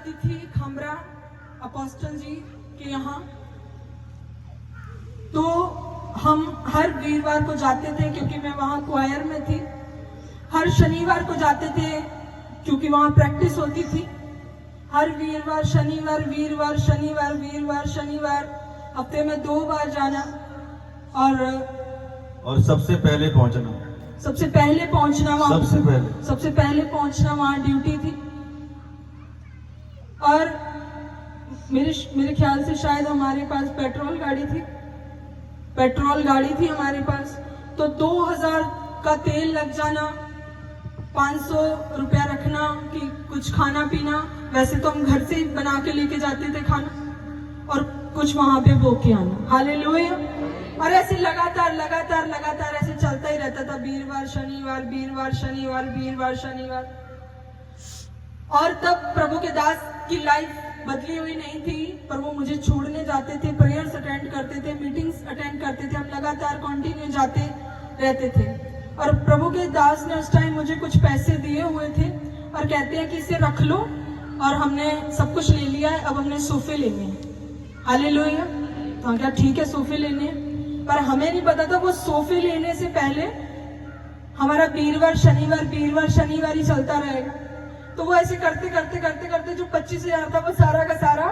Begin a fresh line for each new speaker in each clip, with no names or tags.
जाती थी खमरा अपोस्टल जी के यहाँ, तो हम हर वीरवार को जाते थे क्योंकि मैं वहाँ क्वायर में थी। हर शनिवार को जाते थे क्योंकि वहाँ प्रैक्टिस होती थी। हर वीरवार शनिवार, वीरवार शनिवार, वीरवार शनिवार, हफ्ते में 2 बार जाना।
और सबसे पहले पहुंचना वहाँ,
सबसे पहले पहुंचना वहाँ ड्यूटी थी। और मेरे ख्याल से शायद हमारे पास पेट्रोल गाड़ी थी हमारे पास, तो 2000 का तेल लग जाना, 500 रुपया रखना कि कुछ खाना पीना। वैसे तो हम घर से ही बना के लेके जाते थे खाना, और कुछ वहां पे वो के आना। हालेलुया। और ऐसे लगातार ऐसे चलता ही रहता था, वीरवार शनिवार, वीरवार शनिवार, वीरवार शनिवार। और तब प्रभु के दास की लाइफ बदली हुई नहीं थी, पर वो मुझे छोड़ने जाते थे, प्रेयर्स अटेंड करते थे, मीटिंग्स अटेंड करते थे, हम लगातार कंटिन्यू जाते रहते थे। और प्रभु के दास ने उस टाइम मुझे कुछ पैसे दिए हुए थे और कहते हैं कि इसे रख लो, और हमने सब कुछ ले लिया है, अब हमने सोफे लेने हैं। हालेलुया। तो क्या ठीक है, सोफे लेने हैं। पर हमें नहीं पता था वो सोफे लेने से पहले हमारा वीरवार शनिवार ही चलता रहेगा। तो वो ऐसे करते जो 25,000 था वो सारा का सारा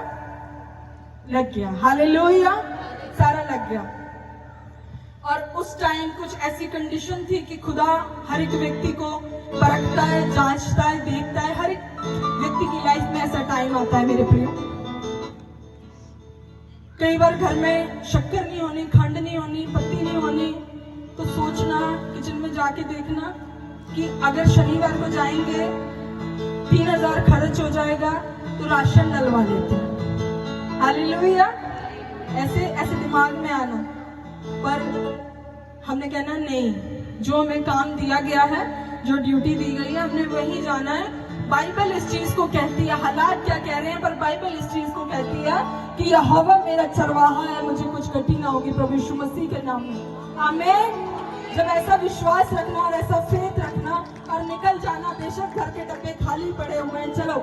लग गया। हालेलुया। सारा लग गया। और उस टाइम कुछ ऐसी कंडीशन थी कि खुदा हर एक व्यक्ति को परखता है, जांचता है, देखता है। हर एक व्यक्ति की लाइफ में ऐसा टाइम आता है मेरे प्रियो। कई बार घर में शक्कर नहीं होनी, खंड नहीं होनी, पत्ती नहीं होनी, तो सोचना, किचन में जाके देखना कि अगर शनिवार को जाएंगे 3000 खर्च हो जाएगा तो राशन डलवा लेते हैं। हालेलुया। ऐसे दिमाग में आना। पर हमने कहना नहीं, जो हमें काम दिया गया है, जो ड्यूटी दी गई है, हमने वही जाना है। बाइबल इस चीज को कहती है, हालात क्या कह रहे हैं, पर बाइबल इस चीज को कहती है कि यहोवा मेरा चरवाहा है, मुझे कुछ कटी ना होगी, प्रभु यीशु मसीह के नाम में। आमीन। जब ऐसा विश्वास रखना और ऐसा फेथ रखना और निकल जाना, बेशक घर के डब्बे खाली पड़े हुए हैं, चलो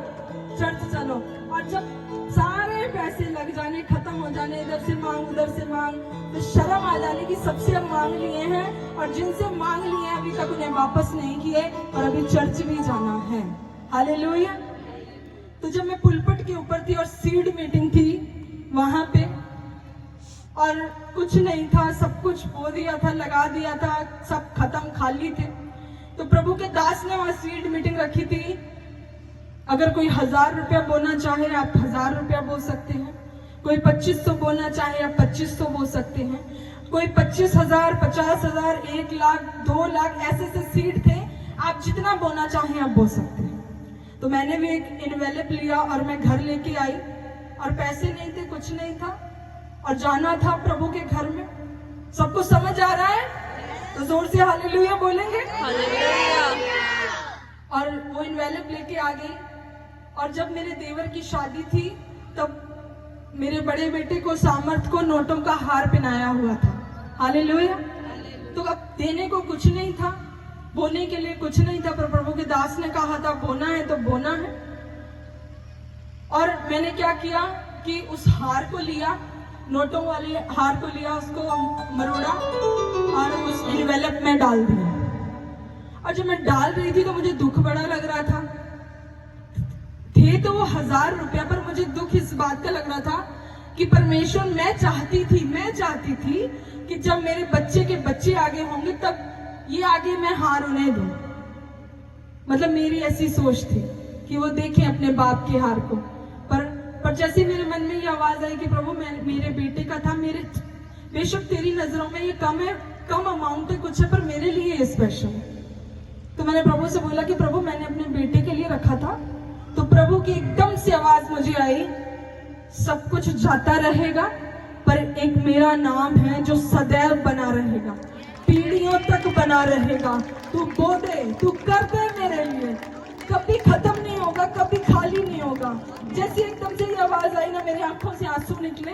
चर्च चलो। और जब सारे पैसे लग जाने, खत्म हो जाने, इधर से मांग उधर से मांग, तो शर्म आ जाने की सबसे अब मांग लिए हैं, और जिनसे मांग लिए हैं अभी तक उन्हें वापस नहीं किए, और अभी चर्च भी जाना है। हालेलुया। तो जब मैं पुलपट के ऊपर थी और सीड मीटिंग थी वहां पे, और कुछ नहीं था, सब कुछ बो दिया था, लगा दिया था, सब खत्म, खाली थे, तो प्रभु के दास ने वहां सीड मीटिंग रखी थी। अगर कोई 1000 रुपया बोना चाहे आप 1000 रुपया बो सकते हैं, कोई 2500 बोना चाहे आप 2500 बो सकते हैं, कोई 25,000, 50,000, 1 लाख, 2 लाख, ऐसे सीड थे, आप जितना बोना चाहें आप बो सकते हैं। तो मैंने भी एक इनवेलप लिया और मैं घर लेके आई, और पैसे नहीं थे, कुछ नहीं था, और जाना था प्रभु के घर में। सबको समझ आ रहा है? तो जोर से हालेलुया बोलेंगे। हालेलुया। और वो इनवेलप लेके आ गई। और जब मेरे देवर की शादी थी, तब मेरे बड़े बेटे को सामर्थ को नोटों का हार पहनाया हुआ था। हालेलुया। तो अब देने को कुछ नहीं था, बोने के लिए कुछ नहीं था, पर प्रभु के दास ने कहा था बोना है तो बोना है। और मैंने क्या किया कि उस हार को लिया, नोटों वाले हार को लिया, उसको मरोड़ा और उस इनवेलप में डाल दिया। और जब मैं डाल रही थी तो मुझे दुख बड़ा लग रहा था। थे तो वो 1000 रुपया, पर मुझे दुख इस बात का लग रहा था कि परमेश्वर, मैं चाहती थी कि जब मेरे बच्चे के बच्चे आगे होंगे तब ये आगे मैं हार उन्हें दूं। मतलब मेरी ऐसी सोच थी कि वो देखें अपने बाप के हार को। पर जैसे मेरे मन में ये आवाज आई कि प्रभु, मेरे बेटे का था, मेरे बेशक तेरी नजरों में ये कम है, कम अमाउंट है, कुछ है, पर मेरे लिए ये स्पेशल है। तो मैंने प्रभु से बोला कि प्रभु, मैंने अपने बेटे के लिए रखा था। तो प्रभु की एकदम से आवाज मुझे आई, सब कुछ जाता रहेगा, पर एक मेरा नाम है जो सदैव बना रहेगा, पीढ़ियों तक बना रहेगा। तू बो दे, तू कर दे मेरे लिए, कभी खत्म नहीं होगा, कभी खाली नहीं होगा। जैसे एकदम से ये आवाज आई ना, मेरी आंखों से आंसू निकले।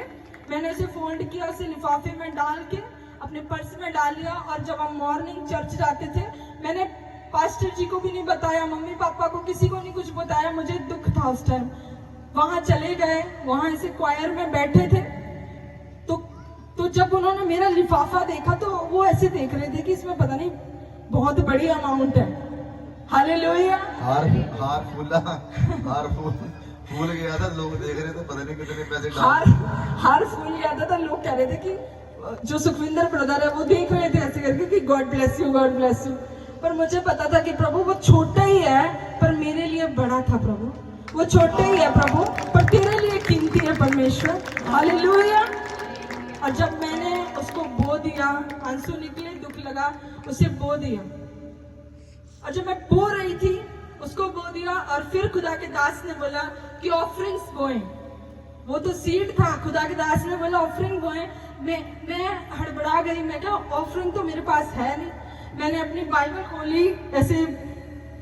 मैंने उसे फोल्ड किया, उसे लिफाफे में डाल के अपने पर्स में डाल लिया। और जब हम मॉर्निंग चर्च जाते थे, मैंने पास्टर जी को भी नहीं बताया, मम्मी पापा को, किसी को नहीं कुछ बताया। मुझे दुख था उस टाइम, वहां चले गए, वहां ऐसे क्वायर में बैठे थे। तो जब उन्होंने मेरा लिफाफा देखा तो वो ऐसे देख रहे थे कि इसमें पता नहीं बहुत बड़ी अमाउंट है। हालेलुया।
हार फूल गया था, लोग देख रहे थे पता नहीं कितने पैसे
हार फूल गया था, तो लोग कह रहे थे कि जो सुखविंदर ब्रदर है वो देख रहे थे ऐसे करके कि God bless you, God bless you. पर मुझे पता था कि प्रभु वो छोटा ही है पर मेरे लिए बड़ा था। प्रभु वो छोटा ही है प्रभु, पर तेरे लिए कीमती है परमेश्वर। हालेलुया। और जब मैंने उसको बो दिया, आंसू निकले, दुख लगा, उसे बो दिया। और जब मैं बो रही थी उसको बो दिया, और फिर खुदा के दास ने बोला कि ऑफरिंग्स बोएं। वो तो सीड था, खुदा के दास ने बोला ऑफरिंग बोएं। मैं हड़बड़ा गई, मैं क्या ऑफरिंग तो मेरे पास है नहीं। मैंने अपनी बाइबल खोली, ऐसे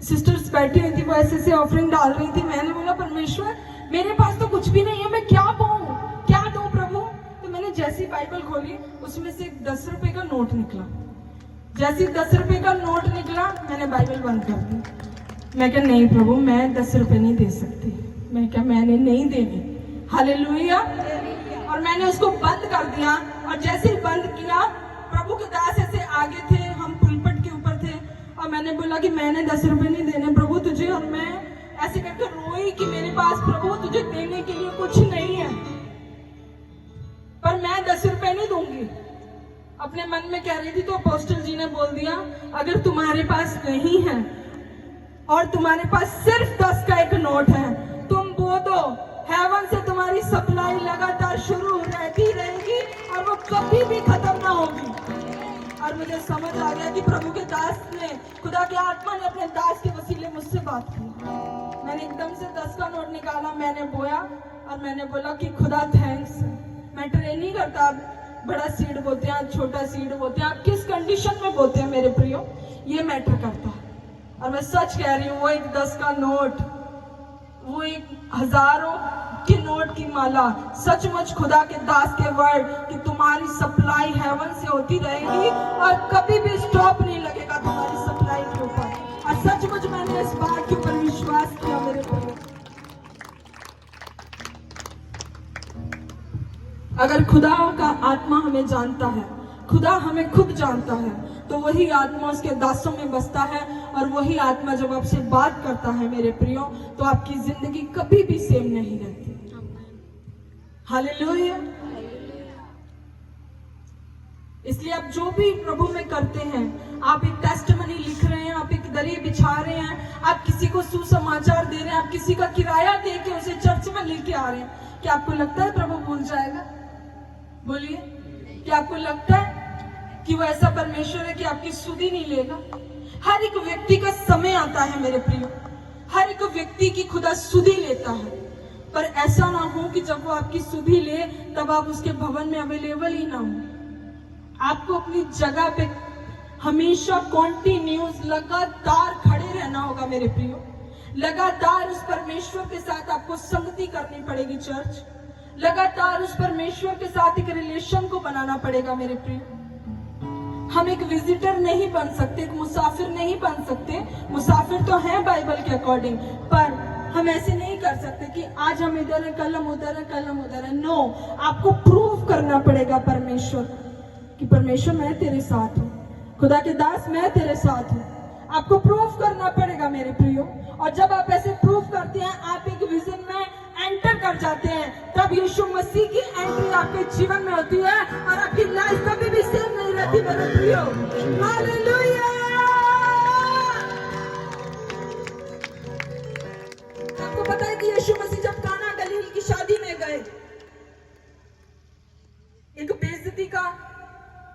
सिस्टर्स बैठी हुई थी, वो ऐसे से ऑफरिंग डाल रही थी। मैंने बोला परमेश्वर मेरे पास तो कुछ भी नहीं है, मैं क्या बोऊं, क्या दूं प्रभु। तो मैंने जैसी बाइबल खोली उसमें से 10 रुपए का नोट निकला। जैसे 10 रुपए का नोट निकला मैंने बाइबल बंद कर दी। मैं क्या नहीं प्रभु मैं 10 रुपए नहीं दे सकती, मैं क्या मैंने नहीं देनी। हालेलुया। और मैंने उसको बंद कर दिया। और जैसे ही बंद किया प्रभु के दास ऐसे आगे थे, हम पुलपट के ऊपर थे, और मैंने बोला कि मैंने 10 रुपए नहीं देने प्रभु तुझे। और मैं ऐसे करके रोई कि मेरे पास प्रभु तुझे देने के लिए कुछ नहीं है, पर मैं 10 रुपए नहीं दूंगी। अपने मन में कह रही थी तो अपोस्टल जी ने बोल दिया अगर तुम्हारे पास नहीं है और तुम्हारे पास सिर्फ 10 का एक नोट है, तुम वो दो, हेवन से तुम्हारी सप्लाई लगातार शुरू रहती रहेगी और वो कभी भी खत्म ना होगी। और मुझे समझ आ गया कि प्रभु के दास ने, खुदा के आत्मा ने अपने दास के वसीले मुझसे बात की। मैंने एकदम से 10 का नोट निकाला, मैंने बोया और मैंने बोला कि खुदा थैंक्स। मैं ट्रेन नहीं करता, बड़ा सीड बोते हैं, छोटा सीड बोते हैं, आप किस कंडीशन में बोते हैं मेरे प्रियो, ये मैटर करता है। और मैं सच कह रही हूँ, वो एक 10 का नोट, वो एक हजारों के नोट की माला, सचमुच खुदा के दास के वर्ड कि तुम्हारी सप्लाई हेवन से होती रहेगी और कभी भी स्टॉप नहीं लगेगा तुम्हारी सप्लाई के ऊपर। और सचमुच मैंने इस बात के ऊपर विश्वास किया मेरे प्रियो। अगर खुदा का आत्मा हमें जानता है, खुदा हमें खुद जानता है, तो वही आत्मा उसके दासों में बसता है। और वही आत्मा जब आपसे बात करता है मेरे प्रियो, तो आपकी जिंदगी कभी भी सेम नहीं रहती। हालेलुया। इसलिए आप जो भी प्रभु में करते हैं, आप एक टेस्टिमनी लिख रहे हैं, आप एक दरी बिछा रहे हैं, आप किसी को सुसमाचार दे रहे हैं, आप किसी का किराया दे के उसे चर्च में लेके आ रहे हैं, क्या आपको लगता है प्रभु भूल जाएगा? बोलिए, क्या आपको लगता है कि वो ऐसा परमेश्वर है कि आपकी सुधि नहीं लेगा? हर एक व्यक्ति का समय आता है मेरे प्रियो, हर एक व्यक्ति की खुदा सुधि लेता है। पर ऐसा ना हो कि जब वो आपकी सुधि ले तब आप उसके भवन में अवेलेबल ही ना हो। आपको अपनी जगह पे हमेशा कॉन्टिन्यूस लगातार खड़े रहना होगा मेरे प्रियो। लगातार उस परमेश्वर के साथ आपको संगति करनी पड़ेगी चर्च। लगातार उस परमेश्वर के साथ एक रिलेशन को बनाना पड़ेगा मेरे प्रियो। हम एक विजिटर नहीं बन सकते, एक मुसाफिर नहीं बन सकते। मुसाफिर तो हैं बाइबल के अकॉर्डिंग, पर हम ऐसे नहीं कर सकते कि आज हम इधर है, कल हम उधर है, कल हम उधर है। नो, आपको प्रूव करना पड़ेगा परमेश्वर कि परमेश्वर मैं तेरे साथ हूँ, खुदा के दास मैं तेरे साथ हूँ। आपको प्रूव करना पड़ेगा मेरे प्रियो। और जब आप ऐसे प्रूव करते हैं, आप एक विजन में एंटर कर जाते हैं, तब यीशु मसीह की एंट्री आपके जीवन में होती है और आपकी लाइफ कभी भी सेम नहीं रहती मेरे प्रियो। हालेलुया। आपको पता है कि यीशु मसीह जब काना गलील की शादी में गए, एक बेइज्जती का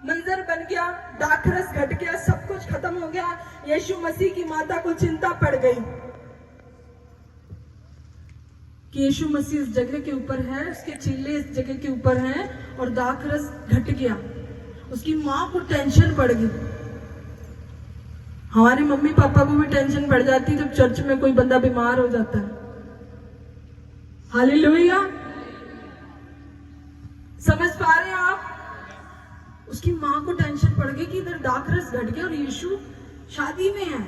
मंजर बन गया, दाखरस घट गया, सब कुछ खत्म हो गया। यीशु मसीह की माता को चिंता पड़ गई कि यीशु मसीह इस जगह के ऊपर है, उसके चेले इस जगह के ऊपर हैं और दाखरस घट गया। उसकी माँ को टेंशन पड़ गई। हमारे मम्मी पापा को भी टेंशन पड़ जाती जब चर्च में कोई बंदा बीमार हो जाता है। हालेलुया। समझ पा रहे हैं आप? उसकी माँ को टेंशन पड़ गई कि इधर दाखरस घट गया और यीशु शादी में है।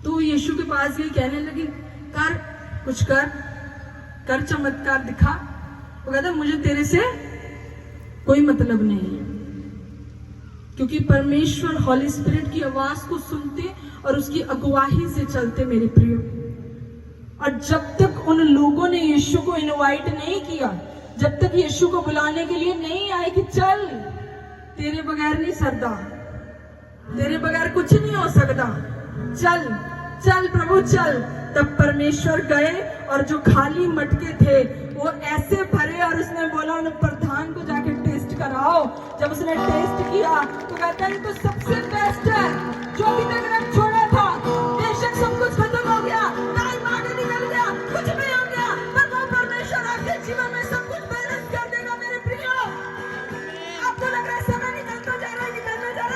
तो यीशु के पास गई, कहने लगी, कर कुछ कर चमत्कार दिखा। वो कहता है मुझे तेरे से कोई मतलब नहीं है, क्योंकि परमेश्वर हॉली स्पिरिट की आवाज को सुनते और उसकी अगुवाही से चलते मेरे प्रियो। और जब तक उन लोगों ने यीशु को इनवाइट नहीं किया, जब तक यीशु को बुलाने के लिए नहीं आए कि चल तेरे बगैर नहीं सरदा, तेरे बगैर कुछ नहीं हो सकता, चल चल प्रभु चल, तब परमेश्वर गए और जो खाली मटके थे वो ऐसे भरे और उसने बोला उन प्रधान को जाके टेस्ट कराओ। जब उसने टेस्ट किया तो कहता है तो सबसे बेस्ट है जो अभी तक रख छोड़ा था। बेशक सब कुछ खत्म हो गया, टाइम आगे निकल गया, कुछ भी हो गया, पर वो परमेश्वर आपके जीवन में सब कुछ बैलेंस कर देगा मेरे प्रियो। आपको लग रहा है समय निकलता जा रहा है,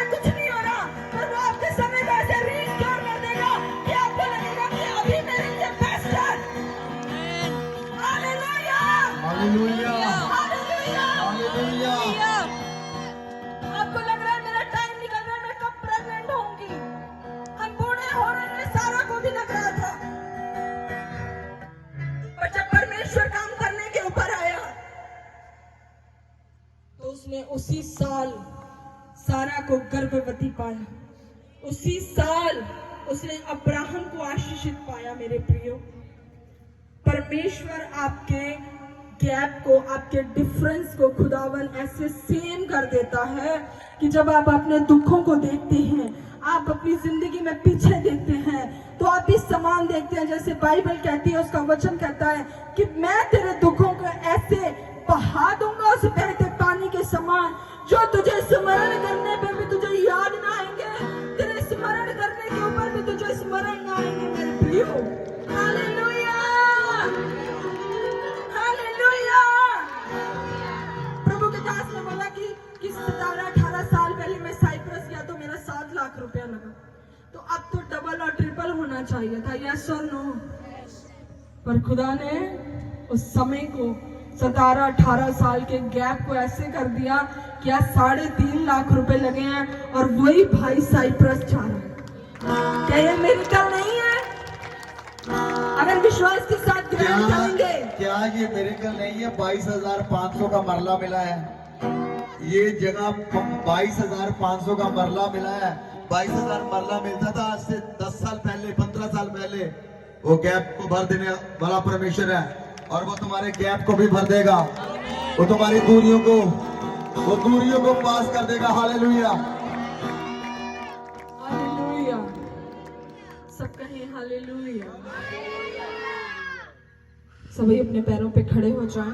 कुछ नहीं हो रहा, पर वो आपके समय को ऐसे रीस्टोर कर देगा कि आपको लगेगा कि अभी मेरे लिए बेस्ट है। Hallelujah
hallelujah
hallelujah.
हालेलुया।
आपको लग रहा है मेरा टाइम निकल रहा है, मैं कब प्रेग्नेंट होंगी, हम बूढ़े हो रहे हैं, सारा को भी लग रहा था। पर जब परमेश्वर काम करने के ऊपर आया तो उसने उसी साल सारा को गर्भवती पाया, उसी साल उसने अब्राहम को आशीषित पाया मेरे प्रियो। परमेश्वर आपके गैप को, आपके डिफरेंस को खुदावन ऐसे सेम कर देता है कि जब आप अपने दुखों को देखते हैं, आप अपनी जिंदगी में पीछे देखते हैं, तो आप इस समान देखते हैं जैसे बाइबल कहती है, उसका वचन कहता है कि मैं तेरे दुखों को ऐसे बहा दूंगा उस बहते पानी के समान, जो तुझे स्मरण करने पे भी तुझे याद ना आएंगे, तेरे स्मरण करने के ऊपर भी तुझे स्मरण ना आएंगे मेरे प्रियो। Hallelujah hallelujah. प्रभु के दास ने बोला कि 17-18 साल पहले मैं साइप्रस गया तो मेरा 7 लाख रुपया लगा, तो अब तो डबल और ट्रिपल होना चाहिए था, यस और नो। पर खुदा ने उस समय को 17-18 साल के गैप को ऐसे कर दिया कि आज 3.5 लाख रुपए लगे हैं और वही भाई साइप्रस जा रहा है। क्या ये मिरेकल नहीं है? अगर विश्वास के साथ ग्रहण करेंगे,
क्या ये मिरेकल नहीं है? 22,500 का मरला मिला है, ये जगह 22,500 का मरला मिला है। 22,000 मरला मिलता था आज से 10 साल पहले, 15 साल पहले। वो गैप को भर देने वाला परमेश्वर है और वो तुम्हारे गैप को भी भर देगा, वो तुम्हारी दूरियों को पास कर देगा। Hallelujah
hallelujah. सब कहें हालेलुया। सभी अपने पैरों पे खड़े हो जाएं।